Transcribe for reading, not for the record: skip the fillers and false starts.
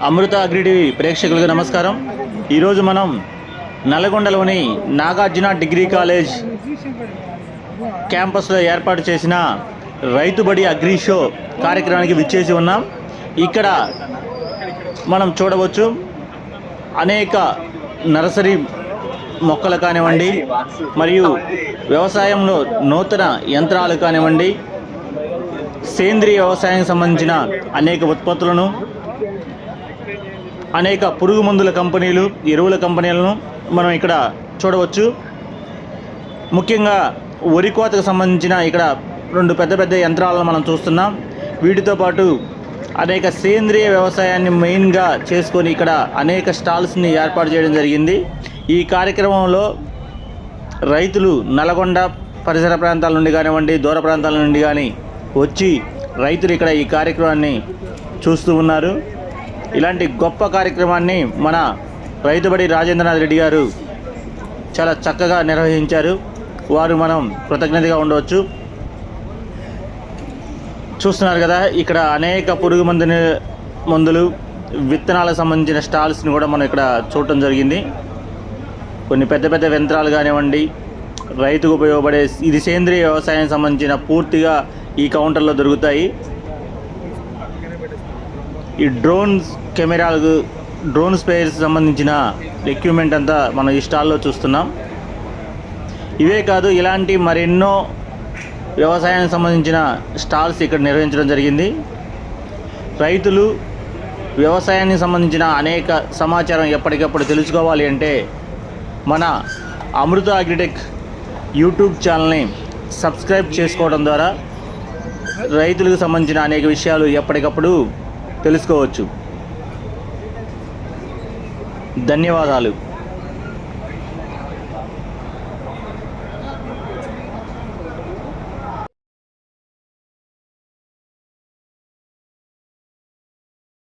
అమృత అగ్రిటివి ప్రేక్షకులకు నమస్కారం. ఈరోజు మనం నల్గొండలోని నాగార్జున డిగ్రీ కాలేజ్ క్యాంపస్లో ఏర్పాటు చేసిన రైతు బడి అగ్రి షో కార్యక్రమానికి విచ్చేసి ఉన్నాం. ఇక్కడ మనం చూడవచ్చు అనేక నర్సరీ మొక్కలు కానివ్వండి, మరియు వ్యవసాయంలో నూతన యంత్రాలు కానివ్వండి, సేంద్రియ వ్యవసాయానికి సంబంధించిన అనేక ఉత్పత్తులను, అనేక పురుగు మందుల కంపెనీలు, ఎరువుల కంపెనీలను మనం ఇక్కడ చూడవచ్చు. ముఖ్యంగా వరి కోతకు సంబంధించిన ఇక్కడ రెండు పెద్ద పెద్ద యంత్రాలను మనం చూస్తున్నాం. వీటితో పాటు అనేక సేంద్రియ వ్యవసాయాన్ని మెయిన్గా చేసుకొని ఇక్కడ అనేక స్టాల్స్ని ఏర్పాటు చేయడం జరిగింది. ఈ కార్యక్రమంలో రైతులు నల్గొండ పరిసర ప్రాంతాల నుండి కానివ్వండి, దూర ప్రాంతాల నుండి కానీ వచ్చి రైతులు ఇక్కడ ఈ కార్యక్రమాన్ని చూస్తూ ఉన్నారు. ఇలాంటి గొప్ప కార్యక్రమాన్ని మన రైతుబడి రాజేంద్రనాథ్ రెడ్డి గారు చాలా చక్కగా నిర్వహించారు. వారు మనం కృతజ్ఞతగా ఉండవచ్చు. చూస్తున్నారు కదా, ఇక్కడ అనేక పురుగు మందులు, విత్తనాలకు సంబంధించిన స్టాల్స్ని కూడా మనం ఇక్కడ చూడటం జరిగింది. కొన్ని పెద్ద పెద్ద యంత్రాలు కానివ్వండి, రైతుకు ఉపయోగపడే ఇది సేంద్రియ వ్యవసాయానికి సంబంధించిన పూర్తిగా ఈ కౌంటర్లో దొరుకుతాయి. ఈ కెమెరాలకు, డ్రోన్ స్పేర్స్ సంబంధించిన ఎక్విప్మెంట్ అంతా మనం ఈ స్టాల్లో చూస్తున్నాం. ఇవే కాదు, ఇలాంటి మరెన్నో వ్యవసాయానికి సంబంధించిన స్టాల్స్ ఇక్కడ నిర్వహించడం జరిగింది. రైతులు వ్యవసాయానికి సంబంధించిన అనేక సమాచారం ఎప్పటికప్పుడు తెలుసుకోవాలి అంటే మన అమృత అగ్రిటెక్ యూట్యూబ్ ఛానల్ని సబ్స్క్రైబ్ చేసుకోవడం ద్వారా రైతులకు సంబంధించిన అనేక విషయాలు ఎప్పటికప్పుడు తెలుసుకోవచ్చు. ధన్యవాదాలు.